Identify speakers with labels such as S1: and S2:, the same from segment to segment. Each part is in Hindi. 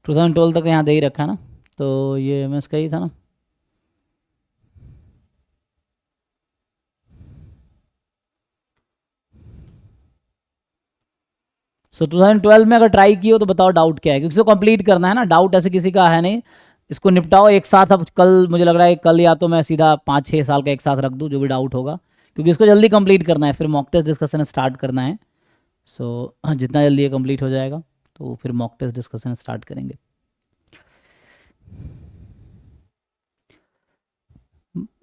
S1: 2012 तक यहाँ दे ही रखा है ना, तो ये एमएस का ही था ना। सो 2012 में अगर ट्राई किए हो तो बताओ डाउट क्या है, क्योंकि इसको कंप्लीट करना है ना, डाउट ऐसे किसी का है नहीं। इसको निपटाओ एक साथ। अब कल मुझे लग रहा है कल या तो मैं सीधा 5-6 साल का एक साथ रख दूँ जो भी डाउट होगा, क्योंकि इसको जल्दी कंप्लीट करना है, फिर मॉक टेस्ट डिस्कशन स्टार्ट करना है। सो जितना जल्दी ये कंप्लीट हो जाएगा तो फिर मॉक टेस्ट डिस्कशन स्टार्ट करेंगे।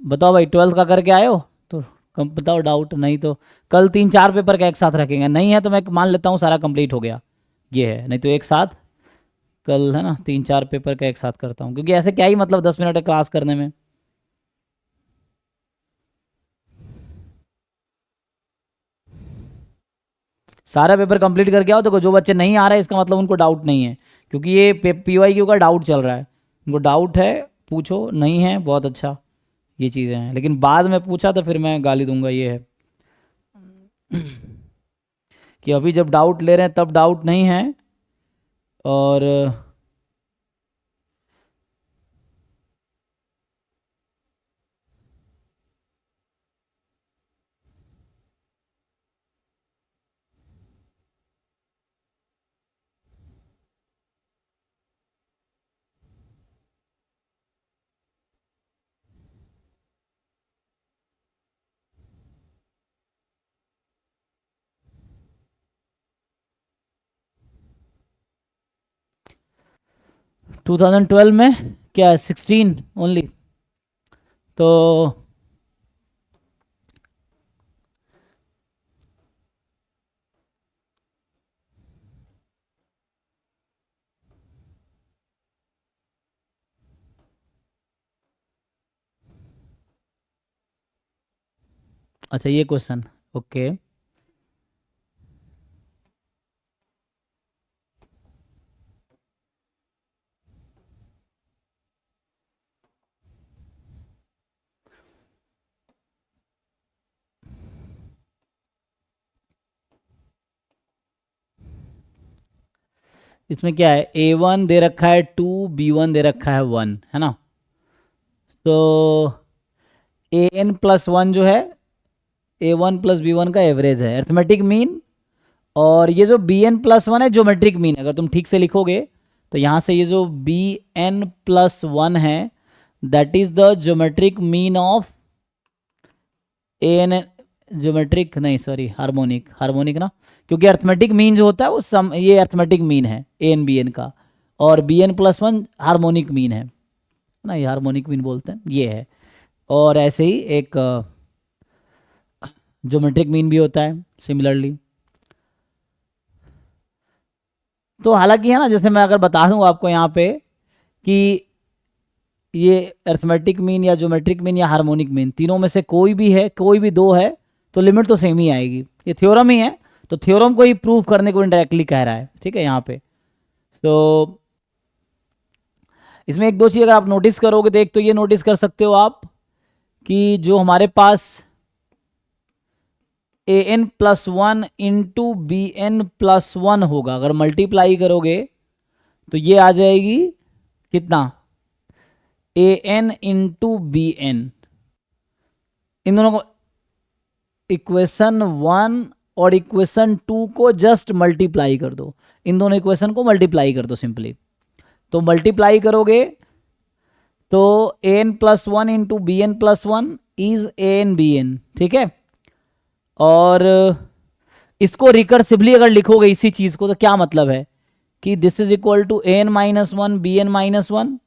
S1: बताओ भाई 12th का करके आए हो तो कम बताओ डाउट, नहीं तो कल 3-4 पेपर का एक साथ रखेंगे, नहीं है तो मैं मान लेता हूँ सारा कंप्लीट हो गया, ये है, नहीं तो एक साथ कल है ना 3-4 पेपर का एक साथ करता हूँ, क्योंकि ऐसे क्या ही मतलब 10 मिनट क्लास करने में। सारा पेपर कंप्लीट करके आओ, तो जो बच्चे नहीं आ रहे इसका मतलब उनको डाउट नहीं है, क्योंकि ये PYQ का डाउट चल रहा है। उनको डाउट है पूछो, नहीं है बहुत अच्छा, ये चीज़ें हैं। लेकिन बाद में पूछा तो फिर मैं गाली दूंगा, ये है कि अभी जब डाउट ले रहे हैं तब डाउट नहीं है। और 2012 में क्या है 16 ओनली, तो अच्छा ये क्वेश्चन, ओके। इसमें क्या है, A1 दे रखा है 2, B1 दे रखा है 1, है ना। तो AN+1 जो है A1+B1 का एवरेज है, अर्थमेटिक मीन। और ये जो BN+1 है ज्योमेट्रिक मीन, अगर तुम ठीक से लिखोगे तो यहाँ से ये जो BN+1 है that is the geometric mean of AN, geometric नहीं सॉरी हार्मोनिक, हार्मोनिक ना, क्योंकि अर्थमेटिक मीन जो होता है वो ये अर्थमेटिक मीन है AN BN का, और BN+1 हार्मोनिक मीन है ना, ये हार्मोनिक मीन बोलते हैं, ये है। और ऐसे ही एक ज्योमेट्रिक मीन भी होता है सिमिलरली। तो हालांकि है ना, जैसे मैं अगर बता दूं आपको यहाँ पे कि ये अर्थमेटिक मीन या ज्योमेट्रिक मीन या हार्मोनिक मीन तीनों में से कोई भी है, कोई भी दो है, तो लिमिट तो सेम ही आएगी। ये थ्योरम ही है, तो थ्योरम को ही प्रूव करने को इनडायरेक्टली कह रहा है, ठीक है यहाँ पे। तो इसमें एक दो चीज़ अगर आप नोटिस करोगे तो एक तो ये नोटिस कर सकते हो आप कि जो हमारे पास AN+1 इंटू BN+1 होगा, अगर मल्टीप्लाई करोगे तो ये आ जाएगी कितना, AN इंटू BN। इन दोनों को इक्वेशन 1 और इक्वेशन 2 को जस्ट मल्टीप्लाई कर दो, इन दोनों इक्वेशन को मल्टीप्लाई कर दो सिंपली। तो मल्टीप्लाई करोगे तो AN+1 into BN+1 is AN BN, ठीक है। और इसको रिकर्सिवली अगर लिखोगे इसी चीज को तो क्या मतलब है कि this is equal to AN-1 BN-1,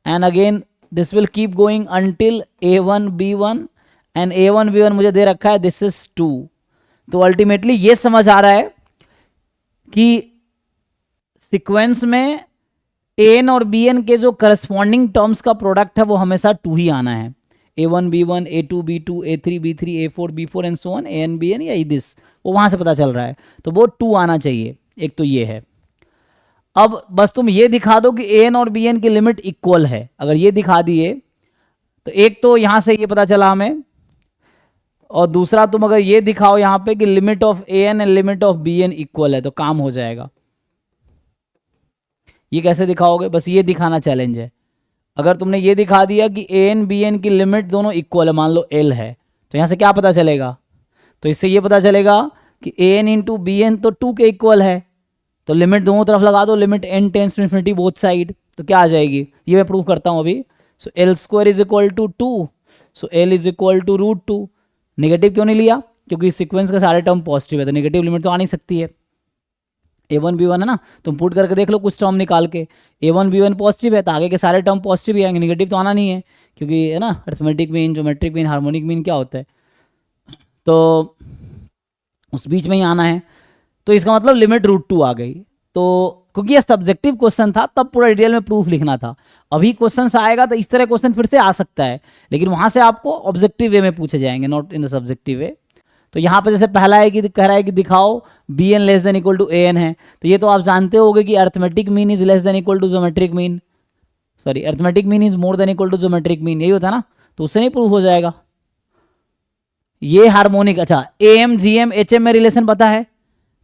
S1: and again this will keep going until A1 B1, and A1 B1 मुझे दे रखा है दिस इज 2। तो अल्टीमेटली ये समझ आ रहा है कि सीक्वेंस में AN और BN के जो करस्पॉन्डिंग टर्म्स का प्रोडक्ट है वो हमेशा 2 ही आना है। A1 B1, A2 B2, A3 B3, A4 B4 and so on, AN BN या दिस, वो वहां से पता चल रहा है, तो वो 2 आना चाहिए। एक तो ये है। अब बस तुम ये दिखा दो कि AN और BN की लिमिट इक्वल है, अगर ये दिखा दिए तो एक तो यहां से ये पता चला हमें, और दूसरा तुम अगर ये दिखाओ यहां पे कि limit of AN and limit of BN equal है तो काम हो जाएगा। ये कैसे दिखाओगे, बस ये दिखाना चैलेंज है। अगर तुमने ये दिखा दिया कि ए एन बी एन की लिमिट दोनों इक्वल है, मान लो एल है, तो यहाँ से क्या पता चलेगा, तो इससे ये पता चलेगा कि A N into B N तो 2 के इक्वल है, तो लिमिट दोनों तरफ लगा दो, limit n tends to infinity both side, तो क्या आ जाएगी, ये मैं प्रूव करता हूँ अभी। So L square is equal to 2, so L is equal to √2। Negative क्यों नहीं लिया, क्योंकि इस सीक्वेंस के सारे टर्म पॉजिटिव है, तो नेगेटिव लिमिट तो आ नहीं सकती है। A1 B1 है ना, तुम पुट करके देख लो कुछ टर्म निकाल के, A1 B1 पॉजिटिव है तो आगे के सारे टर्म पॉजिटिव ही आएंगे, नेगेटिव तो आना नहीं है, क्योंकि है ना arithmetic mean, geometric mean, harmonic mean क्या होता है, तो उस बीच में ही आना है। तो इसका मतलब लिमिट √2 आ गई। तो क्योंकि ये सब्जेक्टिव क्वेश्चन था तब पूरा डिटेल में प्रूफ लिखना था, अभी क्वेश्चन आएगा तो इस तरह क्वेश्चन फिर से आ सकता है, लेकिन वहां से आपको ऑब्जेक्टिव वे में पूछे जाएंगे, नॉट इन द सब्जेक्टिव वे। तो यहाँ पे जैसे पहला है कि कह रहा है कि दिखाओ b n less than equal to a n है, तो ये तो आप जानते होगे कि arithmetic mean is less than equal to geometric mean, sorry arithmetic mean is more than equal to geometric mean, यही होता है ना, तो उससे नहीं प्रूफ हो जाएगा। ये हार्मोनिक, अच्छा A M G M H M में रिलेशन पता है,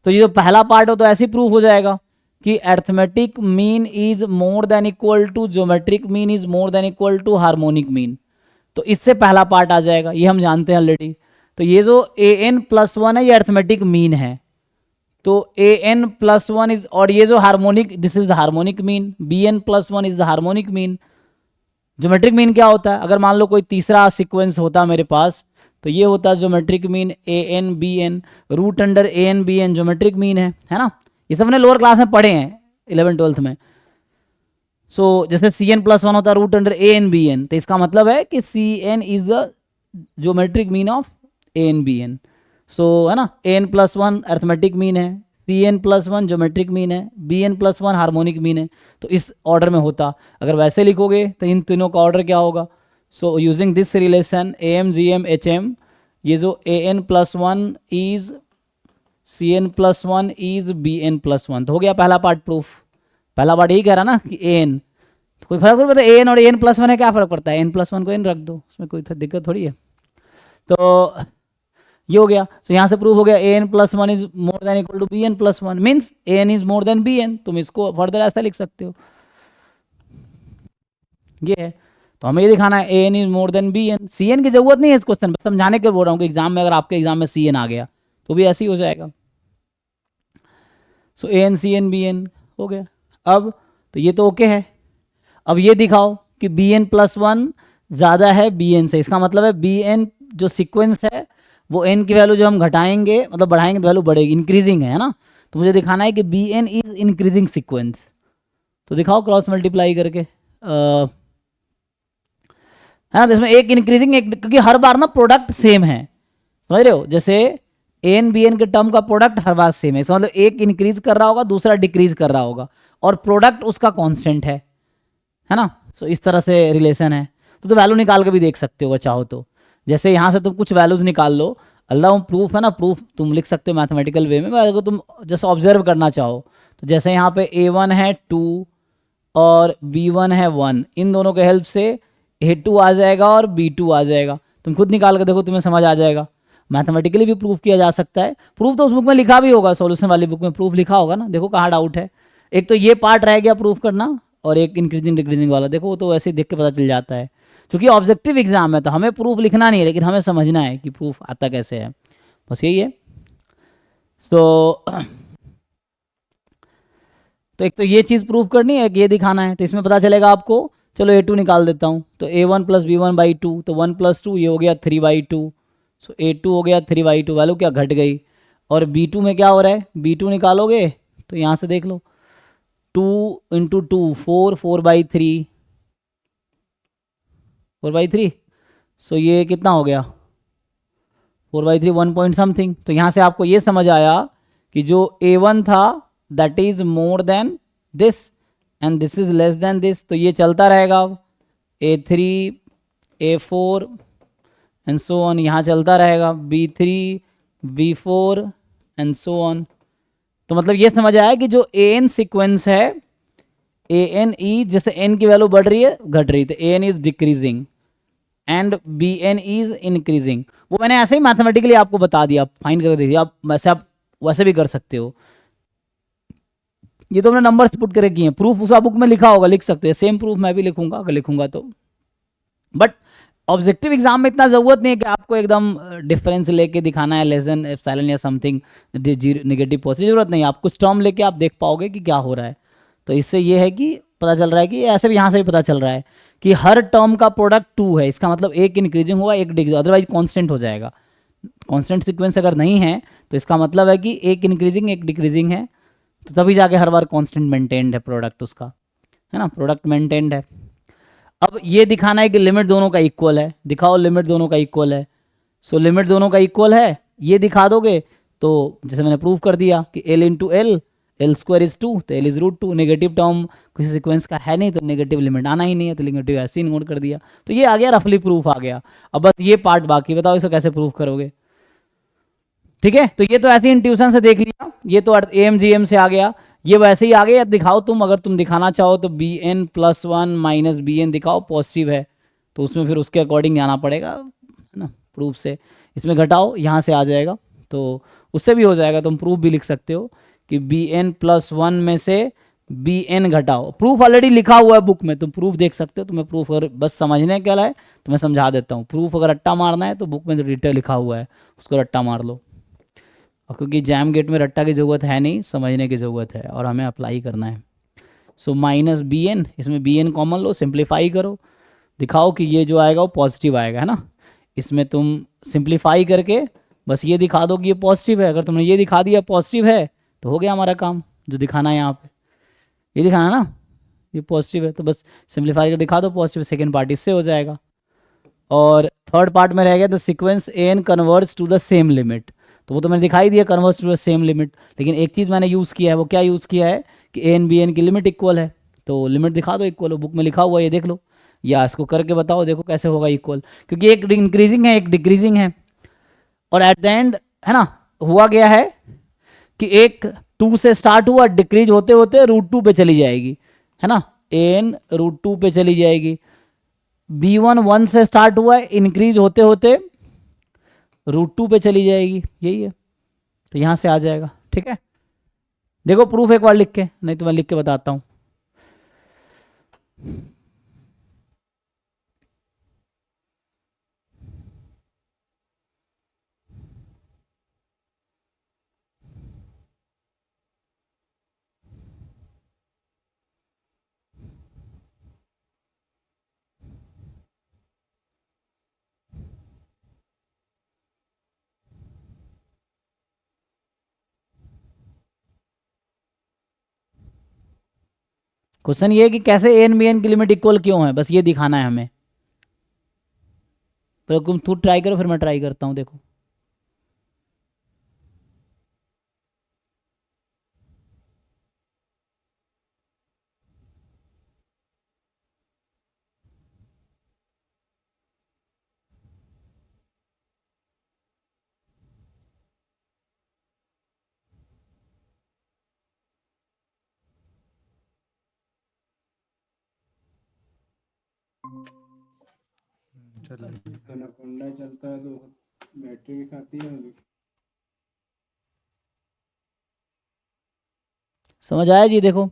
S1: तो ये जो पहला पार्ट हो तो ऐसे ही प्रूफ हो जाएगा कि arithmetic mean is more than equal to geometric mean is more than equal to harmonic mean, तो इससे पहला पार्ट आ जाएगा, ये हम जानते हैं ऑलरेडी। तो ये जो ए एन प्लस 1 है ये अर्थमेटिक मीन है, तो ए एन प्लस 1 इज, और ये जो harmonic, this is the harmonic mean, b N plus 1 is the harmonic mean. Geometric mean क्या होता है, अगर मान लो कोई तीसरा सीक्वेंस होता मेरे पास, तो ये होता है geometric mean A N B N, root under A N B N geometric mean है ना, ये सब हमने लोअर क्लास में पढ़े हैं 11th-12th में। सो जैसे सी एन प्लस 1 होता है root under A N B N, तो इसका मतलब है कि C N is the geometric mean of A N B N. So है ना, A N plus 1 arithmetic mean है, C N plus 1 geometric mean है, B N plus 1 harmonic mean है, तो इस ऑर्डर में होता। अगर वैसे लिखोगे तो इन तीनों का ऑर्डर क्या होगा, so using this relation A M G M H M, ये जो A N plus 1 is C N plus 1 is B N plus 1, तो हो गया पहला पार्ट प्रूफ। पहला पार्ट यही कह रहा ना कि ए एन, कोई फर्क नहीं पड़ता, ए एन और ए एन प्लस 1 है, क्या फर्क पड़ता है, एन प्लस 1 को एन रख दो, उसमें कोई दिक्कत थोड़ी है। तो ये हो गया, तो यहाँ से प्रूव हो गया A N plus 1 is more than equal to B N plus 1, means A N is more than B N, तुम इसको फर्दर ऐसा लिख सकते हो, ये है। तो हमें ये दिखाना है ए N is more than B N, C N की जरूरत नहीं है इस क्वेश्चन में, समझाने के बोल रहा हूँ कि एग्जाम में अगर आपके एग्जाम में सी एन आ गया तो भी ऐसे ही हो जाएगा। So A N C N B N हो गया। अब तो ये तो ओके है, अब ये दिखाओ कि बी एन प्लस 1 ज़्यादा है बी एन से, इसका मतलब है बी एन जो सीक्वेंस है वो एन की वैल्यू जो हम घटाएंगे मतलब बढ़ाएंगे तो वैल्यू बढ़ेगी, इंक्रीजिंग है ना, तो मुझे दिखाना है कि b N is increasing sequence. तो दिखाओ क्रॉस मल्टीप्लाई करके, है ना, तो इसमें एक इंक्रीजिंग एक, क्योंकि हर बार ना प्रोडक्ट सेम है, समझ रहे हो, जैसे ए एन बी एन के टर्म का प्रोडक्ट हर बार सेम है, इसका मतलब एक इंक्रीज कर रहा होगा दूसरा डिक्रीज कर रहा होगा, और प्रोडक्ट उसका कांस्टेंट है ना। सो इस तरह से रिलेशन है, तो वैल्यू निकाल के भी देख सकते हो चाहो तो, जैसे यहाँ से तुम कुछ वैल्यूज निकाल लो, अल्लाह प्रूफ है ना, प्रूफ तुम लिख सकते हो मैथमेटिकल वे में, अगर तुम जैसे ऑब्जर्व करना चाहो तो जैसे यहाँ पे A1 है 2 और B1 है 1, इन दोनों के हेल्प से A2 आ जाएगा और B2 आ जाएगा, तुम खुद निकाल के देखो तुम्हें समझ आ जाएगा। मैथमेटिकली भी प्रूफ किया जा सकता है, प्रूफ तो उस बुक में लिखा भी होगा, सॉल्यूशन वाली बुक में प्रूफ लिखा होगा ना, देखो कहाँ डाउट है। एक तो ये पार्ट रह गया प्रूफ करना, और एक इंक्रीजिंग डिक्रीजिंग वाला, देखो वो तो वैसे ही देख के पता चल जाता है, क्योंकि ऑब्जेक्टिव एग्जाम है तो हमें प्रूफ लिखना नहीं है, लेकिन हमें समझना है कि प्रूफ आता कैसे है, बस यही है। तो एक तो ये चीज़ प्रूफ करनी है, ये दिखाना है, तो इसमें पता चलेगा आपको। चलो A2 निकाल देता हूँ, तो A1 प्लस B1/2, तो 1 + 2 ये हो गया 3/2, सो A2 हो गया 3/2, वैल्यू क्या घट गई। और B2 में क्या हो रहा है, B2 निकालोगे तो यहाँ से देख लो, 2 × 2 4, 4/3, 4/3, सो ये कितना हो गया 4/3, 1 पॉइंट समथिंग। तो यहाँ से आपको ये समझ आया कि जो A1 था that is more then this and this is less then this, तो ये चलता रहेगा अब A3 A4 and so on, यहाँ चलता रहेगा B3 B4 and so on. तो मतलब ये समझ आया कि जो AN सीक्वेंस है, AN ई जैसे n की वैल्यू बढ़ रही है घट रही, तो AN is decreasing and BN is increasing. वो मैंने ऐसे ही मैथमेटिकली आपको बता दिया, फाइंड करके देखिए, आप वैसे भी कर सकते हो। ये तो हमने नंबर्स पुट करके किए हैं, प्रूफ उसका बुक में लिखा होगा, लिख सकते हैं, सेम प्रूफ मैं भी लिखूंगा अगर लिखूंगा तो। बट ऑब्जेक्टिव एग्जाम में इतना जरूरत नहीं है कि आपको एकदम डिफरेंस लेके दिखाना है, लेस देन एप्सिलॉन या समथिंग नेगेटिव पॉजिटिव, जरूरत नहीं है, आप कुछ टर्म लेके आप देख पाओगे कि क्या हो रहा है। तो इससे ये है कि पता चल रहा है कि ऐसे भी यहाँ से भी पता चल रहा है कि हर टर्म का प्रोडक्ट 2 है, इसका मतलब एक इंक्रीजिंग होगा एक डिक्रीजिंग, अदरवाइज कांस्टेंट हो जाएगा। कांस्टेंट सीक्वेंस अगर नहीं है तो इसका मतलब है कि एक इंक्रीजिंग एक डिक्रीजिंग है, तो तभी जाके हर बार कांस्टेंट मेंटेन्ड है प्रोडक्ट उसका, है ना, प्रोडक्ट मेंटेन्ड है। अब ये दिखाना है कि लिमिट दोनों का इक्वल है, दिखाओ लिमिट दोनों का इक्वल है। सो लिमिट दोनों का इक्वल है, ये दिखा दोगे तो जैसे मैंने प्रूव कर दिया कि L into L, L square is 2 तो एल इज √2, नेगेटिव टर्म किसी सीक्वेंस का है नहीं तो नेगेटिव लिमिट आना ही नहीं है, तो नेगेटिव ऐसे ही नोट कर दिया, तो ये आ गया रफली प्रूफ आ गया। अब बस ये पार्ट बाकी, बताओ इसको कैसे प्रूफ करोगे। ठीक है, तो ये तो ऐसे इंट्यूशन से देख लिया, ये तो AMGM से आ गया, ये वैसे ही आ गया। दिखाओ तुम, अगर तुम दिखाना चाहो तो BN+1 माइनस BN दिखाओ पॉजिटिव है, तो उसमें फिर उसके अकॉर्डिंग जाना पड़ेगा, है ना, प्रूफ से। इसमें घटाओ, यहाँ से आ जाएगा, तो उससे भी हो जाएगा, तुम प्रूफ भी लिख सकते हो कि BN+1 में से BN घटाओ। प्रूफ ऑलरेडी लिखा हुआ है बुक में, तुम प्रूफ देख सकते हो। तुम्हें प्रूफ अगर बस समझने के लिए है तो मैं समझा देता हूँ, प्रूफ अगर रट्टा मारना है तो बुक में जो डिटेल लिखा हुआ है उसको रट्टा मार लो। और क्योंकि जैम गेट में रट्टा की ज़रूरत है नहीं, समझने की ज़रूरत है और हमें अप्लाई करना है। सो माइनस BN, इसमें BN कॉमन लो, सिंप्लीफाई करो, दिखाओ कि ये जो आएगा वो पॉजिटिव आएगा, है ना। इसमें तुम सिंप्लीफाई करके बस ये दिखा दो कि ये पॉजिटिव है। अगर तुमने ये दिखा दिया पॉजिटिव है तो हो गया हमारा काम, जो दिखाना है यहाँ पे ये दिखाना है ना, ये पॉजिटिव है तो बस सिंप्लीफाई कर दिखा दो पॉजिटिव, सेकेंड पार्ट इससे हो जाएगा। और थर्ड पार्ट में रह गया the sequence AN converges to the same limit, तो वो तो मैंने दिखाई दिया converges to the same limit, लेकिन एक चीज़ मैंने यूज़ किया है, वो क्या यूज़ किया है कि AN BN की लिमिट इक्वल है, तो लिमिट दिखा दो इक्वल हो, बुक में लिखा हुआ है ये देख लो, या इसको करके बताओ, देखो कैसे होगा इक्वल, क्योंकि एक इंक्रीजिंग है एक डिक्रीजिंग है। और एट द एंड, है ना, हुआ गया है कि एक 2 से स्टार्ट हुआ, डिक्रीज होते होते √2 पे चली जाएगी, है ना, AN √2 पे चली जाएगी। B1 1 से स्टार्ट हुआ है, इंक्रीज होते होते √2 पे चली जाएगी, यही है, तो यहां से आ जाएगा। ठीक है, देखो प्रूफ एक बार लिख के, नहीं तो मैं लिख के बताता हूं। क्वेश्चन ये है कि कैसे AN BN की लिमिट इक्वल क्यों है, बस ये दिखाना है हमें। पर तुम खुद ट्राई करो, फिर मैं ट्राई करता हूं, देखो।
S2: एनाकोंडा चलता है तो बैटरी भी खाती है।
S1: समझ आया जी, देखो।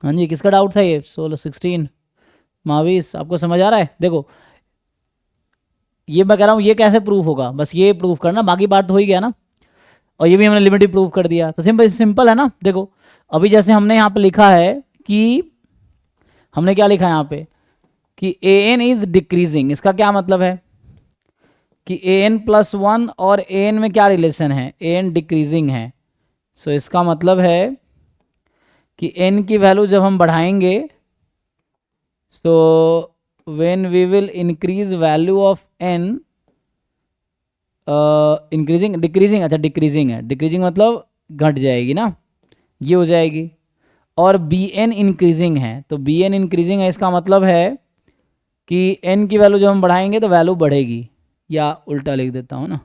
S1: हाँ जी, किसका डाउट था ये 16 16? महावीस आपको समझ आ रहा है? देखो ये मैं कह रहा हूँ ये कैसे प्रूफ होगा, बस ये प्रूफ करना, बाकी बात तो हो ही गया ना। और ये भी हमने लिमिट प्रूफ कर दिया, तो सिंपल सिंपल है ना। देखो अभी जैसे हमने यहाँ पे लिखा है कि हमने क्या लिखा है यहाँ पे कि ए एन इज डिक्रीजिंग, इसका क्या मतलब है कि ए एन प्लस वन और ए एन में क्या रिलेशन है, ए एन डिक्रीजिंग है। सो इसका मतलब है कि एन की वैल्यू जब हम बढ़ाएंगे, so when we will increase value of n, increasing decreasing, अच्छा डिक्रीजिंग है, डिक्रीजिंग मतलब घट जाएगी ना, ये हो जाएगी। और बी एन इंक्रीजिंग है, तो बी एन इंक्रीजिंग है, इसका मतलब है कि एन की वैल्यू जब हम बढ़ाएंगे तो वैल्यू बढ़ेगी, या उल्टा लिख देता हूँ ना।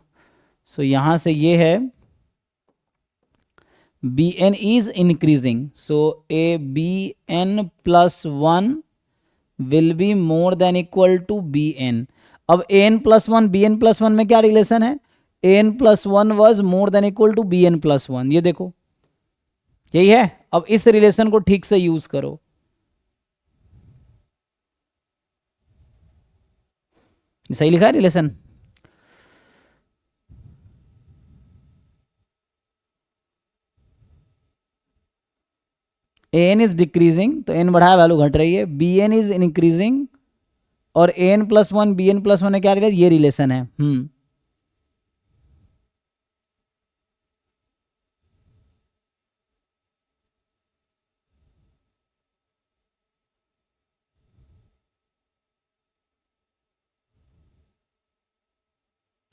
S1: सो यहाँ से ये है B N is increasing, so A B N plus one will be more than equal to B N. अब A N plus one B N plus one में क्या रिलेशन है, ए N plus one was more than equal to B N plus one, ये देखो यही है। अब इस रिलेशन को ठीक से यूज करो, सही लिखा है relation. A N is decreasing, तो एन बढ़ाया वैल्यू घट रही है, बी एन इज इंक्रीजिंग और A N plus one B N plus one है क्या रिलेशन, ये रिलेशन है।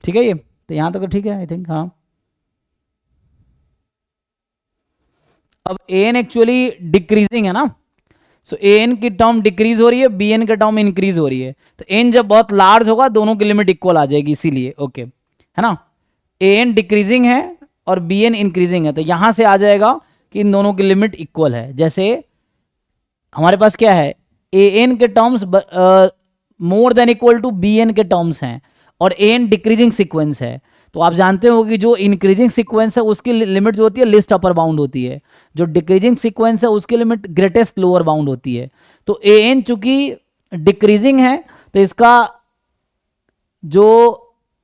S1: ठीक है ये, तो यहां तक तो ठीक है आई थिंक। हाँ अब ए एन एक्चुअली डिक्रीजिंग है ना, सो ए एन की टर्म डिक्रीज हो रही है, बी एन की टर्म इंक्रीज हो रही है, तो एन जब बहुत लार्ज होगा दोनों की लिमिट इक्वल आ जाएगी, इसीलिए ओके है ना। ए एन डिक्रीजिंग है और बी एन इंक्रीजिंग है, तो यहां से आ जाएगा कि इन दोनों की लिमिट इक्वल है। जैसे हमारे पास क्या है, ए एन के terms more than equal to B n के टर्म्स हैं और ए एन डिक्रीजिंग सीक्वेंस है, तो आप जानते हो कि जो इंक्रीजिंग सीक्वेंस है उसकी लिमिट जो होती है लिस्ट अपर बाउंड होती है, जो डिक्रीजिंग सीक्वेंस है उसकी लिमिट ग्रेटेस्ट लोअर बाउंड होती है। तो ए एन चूंकि डिक्रीजिंग है तो इसका जो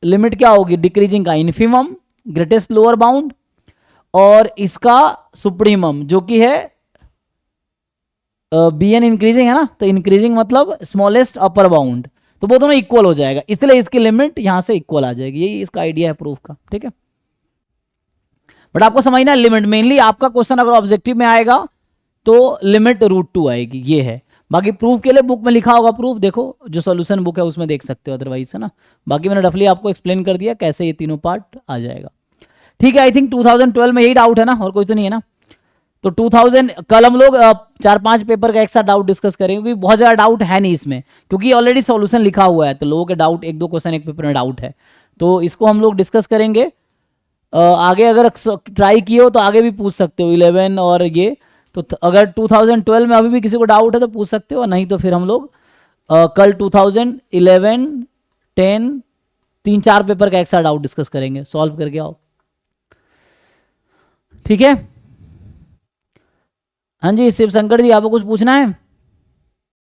S1: लिमिट क्या होगी डिक्रीजिंग का, इन्फिमम ग्रेटेस्ट लोअर बाउंड, और इसका सुप्रीमम जो कि है बी एन इंक्रीजिंग है ना, तो इंक्रीजिंग मतलब स्मॉलेस्ट अपर बाउंड, तो वो दोनों इक्वल हो जाएगा, इसलिए इसकी लिमिट यहां से इक्वल आ जाएगी, यही इसका आइडिया है प्रूफ का। ठीक है, बट आपको समझना है लिमिट, मेनली आपका क्वेश्चन अगर ऑब्जेक्टिव में आएगा तो लिमिट √2 आएगी, ये है। बाकी प्रूफ के लिए बुक में लिखा होगा प्रूफ, देखो जो सॉल्यूशन बुक है उसमें देख सकते हो अदरवाइज, है ना। बाकी मैंने रफली आपको एक्सप्लेन कर दिया कैसे ये तीनों पार्ट आ जाएगा। ठीक है, आई थिंक 2012 में यही डाउट है ना, और कोई तो नहीं है ना। तो 2000 कल हम लोग 4-5 पेपर का एक साथ डाउट डिस्कस करेंगे, क्योंकि बहुत ज़्यादा डाउट है नहीं इसमें, क्योंकि ऑलरेडी सॉल्यूशन लिखा हुआ है, तो लोगों के डाउट 1-2 क्वेश्चन एक पेपर में डाउट है, तो इसको हम लोग डिस्कस करेंगे। आगे अगर ट्राई किए हो तो आगे भी पूछ सकते हो 11 और ये, तो अगर 2012 में अभी भी किसी को डाउट है तो पूछ सकते हो, नहीं तो फिर हम लोग कल 2011, 10, 3-4 पेपर का एक साथ डाउट डिस्कस करेंगे, सॉल्व करके आओ। ठीक है, हाँ जी शिव शंकर जी आपको कुछ पूछना है?